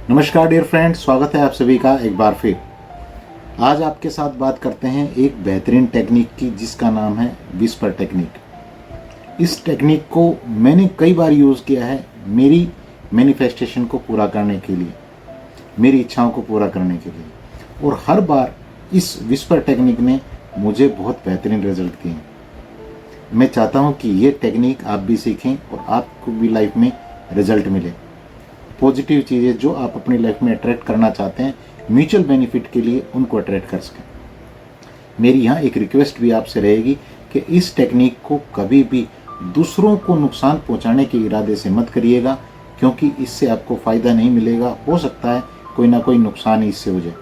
नमस्कार dear friends, स्वागत है आप सभी का एक बार फिर। आज आपके साथ बात करते हैं एक बेहतरीन टेक्निक की जिसका नाम है विस्पर टेक्निक। इस टेक्निक को मैंने कई बार यूज़ किया है मेरी मैनिफेस्टेशन को पूरा करने के लिए, मेरी इच्छाओं को पूरा करने के लिए, और हर बार इस विस्पर टेक्निक ने मुझे बहुत बेहतरीन रिजल्ट दिए। मैं चाहता हूँ कि ये टेक्निक आप भी सीखें और आपको भी लाइफ में रिजल्ट मिले। पॉजिटिव चीज़ें जो आप अपनी लाइफ में अट्रैक्ट करना चाहते हैं म्यूचुअल बेनिफिट के लिए, उनको अट्रैक्ट कर सकें। मेरी यहाँ एक रिक्वेस्ट भी आपसे रहेगी कि इस टेक्निक को कभी भी दूसरों को नुकसान पहुँचाने के इरादे से मत करिएगा, क्योंकि इससे आपको फ़ायदा नहीं मिलेगा। हो सकता है कोई ना कोई नुकसान ही इससे हो जाए।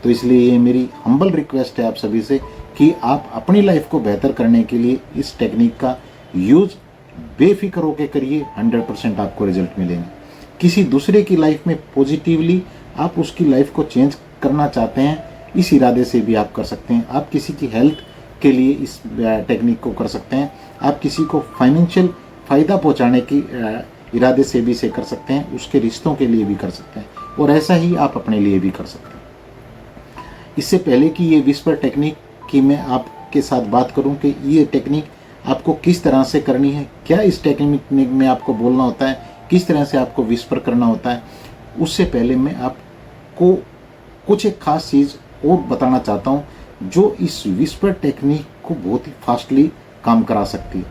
तो इसलिए ये मेरी हम्बल रिक्वेस्ट है आप सभी से कि आप अपनी लाइफ को बेहतर करने के लिए इस टेक्निक का यूज़ बेफिक्र होकर करिए। 100% आपको रिजल्ट मिलेंगे। किसी दूसरे की लाइफ में पॉजिटिवली आप उसकी लाइफ को चेंज करना चाहते हैं, इस इरादे से भी आप कर सकते हैं। आप किसी की हेल्थ के लिए इस टेक्निक को कर सकते हैं। आप किसी को फाइनेंशियल फ़ायदा पहुंचाने की इरादे से भी इसे कर सकते हैं, उसके रिश्तों के लिए भी कर सकते हैं, और ऐसा ही आप अपने लिए भी कर सकते हैं। इससे पहले कि ये विस्पर टेक्निक की मैं आपके साथ बात करूं कि ये टेक्निक आपको किस तरह से करनी है, क्या इस टेक्निक में आपको बोलना होता है, किस तरह से आपको विस्पर करना होता है, उससे पहले मैं आपको कुछ एक खास चीज़ और बताना चाहता हूं जो इस विस्पर टेक्निक को बहुत ही फास्टली काम करा सकती है।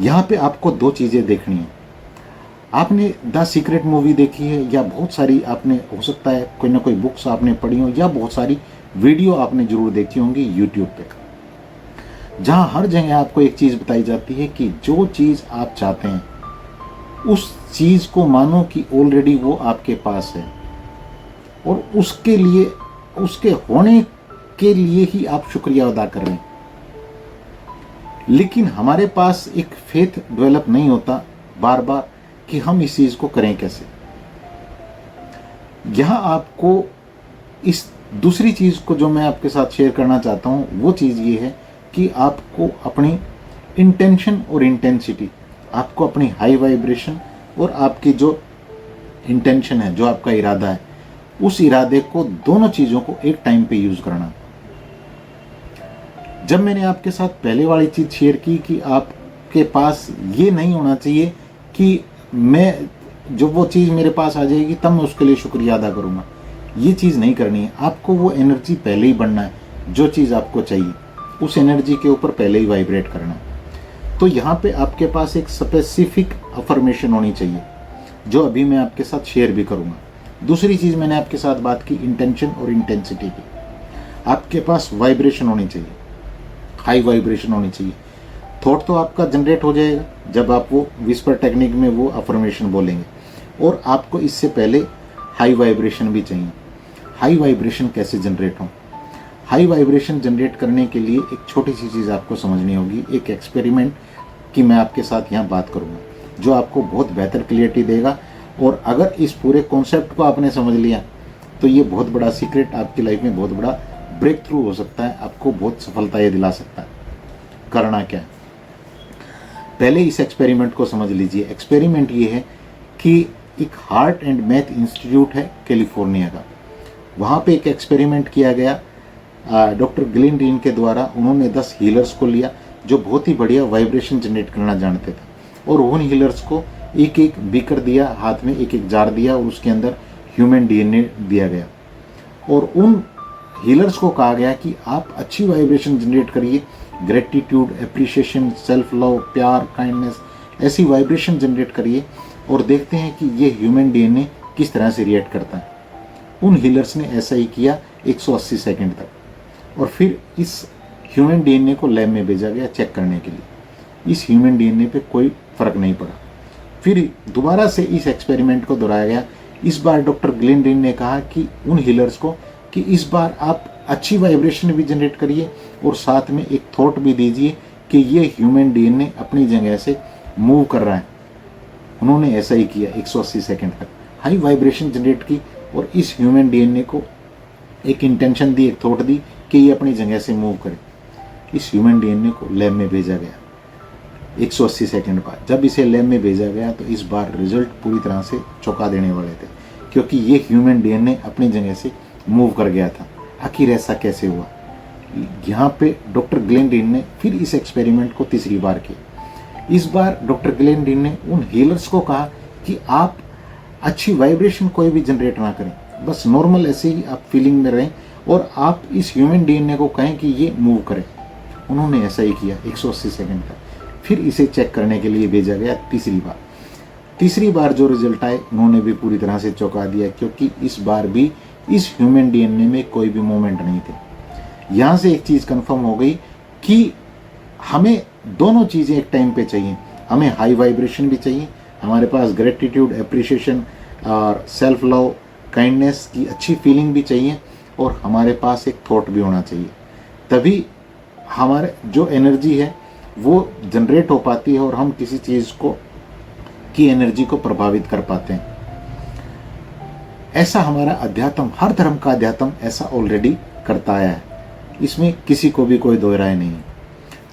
यहाँ पे आपको दो चीज़ें देखनी है। आपने द सीक्रेट मूवी देखी है, या बहुत सारी आपने, हो सकता है कोई ना कोई बुक्स आपने पढ़ी हो, या बहुत सारी वीडियो आपने जरूर देखी होंगी यूट्यूब पे, जहाँ हर जगह आपको एक चीज़ बताई जाती है कि जो चीज़ आप चाहते हैं उस चीज़ को मानो कि ऑलरेडी वो आपके पास है, और उसके लिए, उसके होने के लिए ही आप शुक्रिया अदा कर रहे हैं। लेकिन हमारे पास एक फेथ डेवलप नहीं होता बार बार कि हम इस चीज़ को करें कैसे। यहाँ आपको इस दूसरी चीज़ को जो मैं आपके साथ शेयर करना चाहता हूँ, वो चीज़ ये है कि आपको अपनी इंटेंशन और इंटेंसिटी, आपको अपनी हाई वाइब्रेशन और आपकी जो इंटेंशन है, जो आपका इरादा है, उस इरादे को, दोनों चीज़ों को एक टाइम पे यूज़ करना। जब मैंने आपके साथ पहले वाली चीज़ शेयर की कि आपके पास ये नहीं होना चाहिए कि मैं, जो वो चीज़ मेरे पास आ जाएगी तब मैं उसके लिए शुक्रिया अदा करूँगा, ये चीज़ नहीं करनी है। आपको वो एनर्जी पहले ही बढ़ना है, जो चीज़ आपको चाहिए उस एनर्जी के ऊपर पहले ही वाइब्रेट करना है। तो यहाँ पे आपके पास एक स्पेसिफिक अफर्मेशन होनी चाहिए, जो अभी मैं आपके साथ शेयर भी करूँगा। दूसरी चीज़ मैंने आपके साथ बात की इंटेंशन और इंटेंसिटी की। आपके पास वाइब्रेशन होनी चाहिए, हाई वाइब्रेशन होनी चाहिए। थॉट तो आपका जनरेट हो जाएगा जब आप वो विस्पर टेक्निक में वो अफर्मेशन बोलेंगे, और आपको इससे पहले हाई वाइब्रेशन भी चाहिए। हाई वाइब्रेशन कैसे जनरेट हो? हाई वाइब्रेशन जनरेट करने के लिए एक छोटी सी चीज़ आपको समझनी होगी, एक एक्सपेरिमेंट की मैं आपके साथ यहाँ बात करूँगा, जो आपको बहुत बेहतर क्लियरिटी देगा। और अगर इस पूरे कॉन्सेप्ट को आपने समझ लिया तो ये बहुत बड़ा सीक्रेट आपकी लाइफ में बहुत बड़ा ब्रेक थ्रू हो सकता है, आपको बहुत सफलता ये दिला सकता है। करना क्या है, पहले इस एक्सपेरिमेंट को समझ लीजिए। एक्सपेरिमेंट ये है कि एक हार्ट एंड मैथ इंस्टीट्यूट है कैलिफोर्निया का, वहाँ पे एक एक्सपेरिमेंट किया गया डॉक्टर ग्लेन रीन के द्वारा। उन्होंने 10 हीलर्स को लिया जो बहुत ही बढ़िया वाइब्रेशन जनरेट करना जानते थे, और उन हीलर्स को एक एक बीकर दिया, हाथ में एक एक जार दिया, और उसके अंदर ह्यूमन डीएनए दिया गया। और उन हीलर्स को कहा गया कि आप अच्छी वाइब्रेशन जनरेट करिए, ग्रेटिट्यूड, एप्रिशिएशन, सेल्फ लव, प्यार, काइंडनेस, ऐसी वाइब्रेशन जनरेट करिए, और देखते हैं कि ये ह्यूमन डीएनए किस तरह से रिएक्ट करता है। उन हीलर्स ने ऐसा ही किया 180 सेकंड तक, और फिर इस ह्यूमन डीएनए को लैब में भेजा गया चेक करने के लिए। इस ह्यूमन डीएनए पे कोई फ़र्क नहीं पड़ा। फिर दोबारा से इस एक्सपेरिमेंट को दोहराया गया। इस बार डॉक्टर ग्लेन रीन ने कहा कि उन हीलर्स को कि इस बार आप अच्छी वाइब्रेशन भी जनरेट करिए, और साथ में एक थॉट भी दीजिए कि ये ह्यूमन डीएनए अपनी जगह से मूव कर रहा है। उन्होंने ऐसा ही किया 180 सेकंड तक, हाई वाइब्रेशन जनरेट की, और इस ह्यूमन डीएनए को एक इंटेंशन दी, एक थॉट दी कि ये अपनी जगह से मूव करे। इस ह्यूमन डीएनए को लैब में भेजा गया। 180 सेकंड बाद। जब इसे लैब में भेजा गया तो इस बार रिजल्ट पूरी तरह से चौंका देने वाले थे, क्योंकि ये ह्यूमन डीएनए अपनी जगह से मूव कर गया था। आखिर ऐसा कैसे हुआ? यहाँ पे डॉक्टर ग्लेनडीन ने फिर इस एक्सपेरिमेंट को तीसरी बार किया। इस बार डॉक्टर ग्लेनडीन ने उन हीलर्स को कहा कि आप अच्छी वाइब्रेशन कोई भी जनरेट ना करें, बस नॉर्मल ऐसे ही आप फीलिंग में रहें और आप इस ह्यूमन डीएनए को कहें कि ये मूव करे। उन्होंने ऐसा ही किया 180 सेकंड का। फिर इसे चेक करने के लिए भेजा गया तीसरी बार जो रिजल्ट आए उन्होंने भी पूरी तरह से चौंका दिया, क्योंकि इस बार भी इस ह्यूमन डीएनए में कोई भी मूवमेंट नहीं थे। यहाँ से एक चीज़ कंफर्म हो गई कि हमें दोनों चीज़ें एक टाइम पे चाहिए। हमें हाई वाइब्रेशन भी चाहिए, हमारे पास ग्रेटिट्यूड, एप्रिशिएशन और सेल्फ लव, काइंडनेस की अच्छी फीलिंग भी चाहिए, और हमारे पास एक थॉट भी होना चाहिए। तभी हमारे जो एनर्जी है वो जनरेट हो पाती है और हम किसी चीज़ को की एनर्जी को प्रभावित कर पाते हैं। ऐसा हमारा अध्यात्म, हर धर्म का अध्यात्म ऐसा ऑलरेडी करता आया है, इसमें किसी को भी कोई दो राय नहीं है।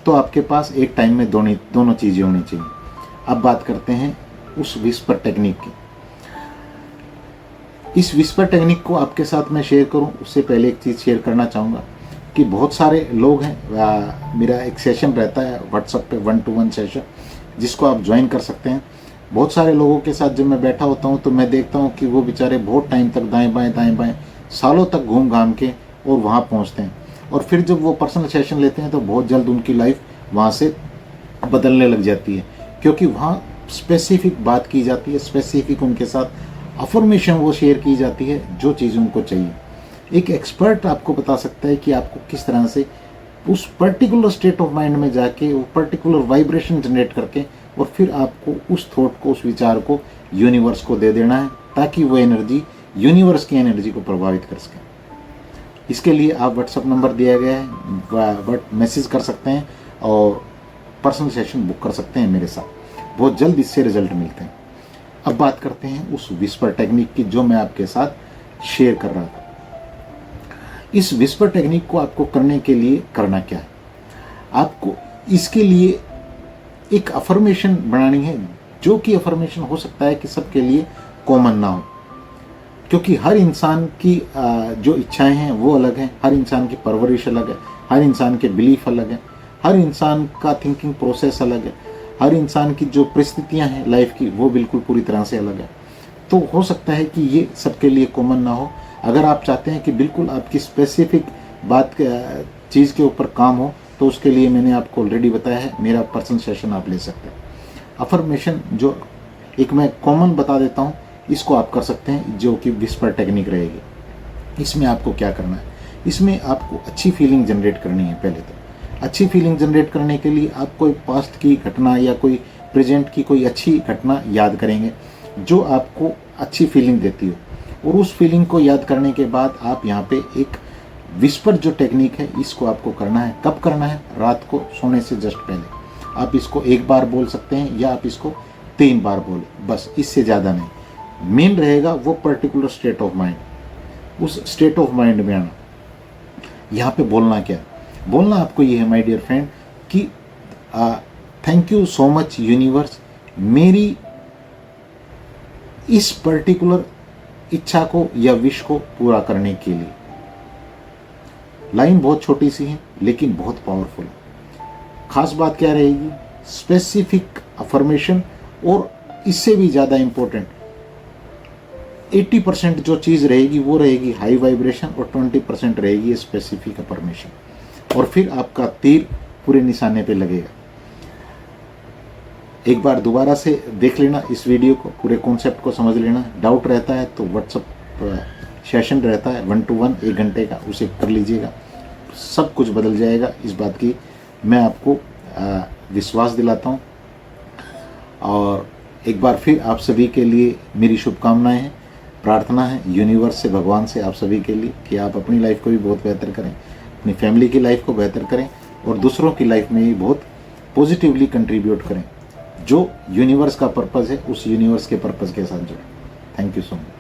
तो आपके पास एक टाइम में दोनों चीज़ें होनी चाहिए। अब बात करते हैं उस विस्पर टेक्निक की। इस विस्पर टेक्निक को आपके साथ मैं शेयर करूं उससे पहले एक चीज़ शेयर करना चाहूँगा कि बहुत सारे लोग हैं, मेरा एक सेशन रहता है व्हाट्सएप पे 1-to-1 सेशन, जिसको आप ज्वाइन कर सकते हैं। बहुत सारे लोगों के साथ जब मैं बैठा होता हूँ तो मैं देखता हूँ कि वो बेचारे बहुत टाइम तक दाएं बाएं सालों तक घूम घाम के और वहाँ पहुँचते हैं, और फिर जब वो पर्सनल सेशन लेते हैं तो बहुत जल्द उनकी लाइफ वहाँ से बदलने लग जाती है, क्योंकि वहाँ स्पेसिफिक बात की जाती है, स्पेसिफिक उनके साथ अफर्मेशन वो शेयर की जाती है जो चीज़ उनको चाहिए। एक एक्सपर्ट आपको बता सकता है कि आपको किस तरह से उस पर्टिकुलर स्टेट ऑफ माइंड में जाके वो पर्टिकुलर वाइब्रेशन जनरेट करके और फिर आपको उस थॉट को, उस विचार को यूनिवर्स को दे देना है, ताकि वो एनर्जी यूनिवर्स की एनर्जी को प्रभावित कर सके। इसके लिए आप व्हाट्सएप नंबर दिया गया है, मैसेज कर सकते हैं और पर्सनल सेशन बुक कर सकते हैं मेरे साथ। बहुत जल्द इससे रिजल्ट मिलते हैं। अब बात करते हैं उस विस्पर टेक्निक की जो मैं आपके साथ शेयर कर रहा था। इस विस्पर टेक्निक को आपको करने के लिए करना क्या है? आपको इसके लिए एक अफर्मेशन बनानी है, जो कि अफर्मेशन हो सकता है कि सबके लिए कॉमन ना हो, क्योंकि हर इंसान की जो इच्छाएं हैं वो अलग हैं, हर इंसान की परवरिश अलग है, हर इंसान के बिलीफ अलग है, हर इंसान का थिंकिंग प्रोसेस अलग है, हर इंसान की जो परिस्थितियां हैं लाइफ की वो बिल्कुल पूरी तरह से अलग है। तो हो सकता है कि ये सबके लिए कॉमन ना हो। अगर आप चाहते हैं कि बिल्कुल आपकी स्पेसिफिक बात चीज़ के ऊपर काम हो, तो उसके लिए मैंने आपको ऑलरेडी बताया है, मेरा पर्सनल सेशन आप ले सकते हैं। अफर्मेशन जो एक मैं कॉमन बता देता हूँ, इसको आप कर सकते हैं, जो कि विस्पर टेक्निक रहेगी। इसमें आपको क्या करना है? इसमें आपको अच्छी फीलिंग जनरेट करनी है। पहले तो अच्छी फीलिंग जनरेट करने के लिए आप कोई पास्ट की घटना या कोई प्रेजेंट की कोई अच्छी घटना याद करेंगे जो आपको अच्छी फीलिंग देती हो, और उस फीलिंग को याद करने के बाद आप यहाँ पे एक विस्पर जो टेक्निक है इसको आपको करना है। कब करना है? रात को सोने से जस्ट पहले। आप इसको एक बार बोल सकते हैं या आप इसको 3 बार बोले, बस, इससे ज़्यादा नहीं। मेन रहेगा वो पर्टिकुलर स्टेट ऑफ माइंड, उस स्टेट ऑफ माइंड में आना। यहाँ पे बोलना क्या? बोलना आपको ये है माय डियर फ्रेंड कि thank you so much universe, मेरी इस पर्टिकुलर इच्छा को या विश को पूरा करने के लिए। लाइन बहुत छोटी सी है लेकिन बहुत पावरफुल है। खास बात क्या रहेगी? स्पेसिफिक अफर्मेशन, और इससे भी ज़्यादा इम्पोर्टेंट 80% जो चीज़ रहेगी वो रहेगी हाई वाइब्रेशन और 20% रहेगी स्पेसिफिक अफर्मेशन, और फिर आपका तीर पूरे निशाने पे लगेगा। एक बार दोबारा से देख लेना इस वीडियो को, पूरे कॉन्सेप्ट को समझ लेना। डाउट रहता है तो व्हाट्सएप सेशन रहता है 1-to-1 1 घंटे का, उसे कर लीजिएगा, सब कुछ बदल जाएगा। इस बात की मैं आपको विश्वास दिलाता हूँ। और एक बार फिर आप सभी के लिए मेरी शुभकामनाएं हैं, प्रार्थना है यूनिवर्स से, भगवान से आप सभी के लिए कि आप अपनी लाइफ को भी बहुत बेहतर करें, अपनी फैमिली की लाइफ को बेहतर करें और दूसरों की लाइफ में भी बहुत पॉजिटिवली कंट्रीब्यूट करें। जो यूनिवर्स का पर्पज़ है उस यूनिवर्स के पर्पज़ के साथ जुड़ें। Thank you so much.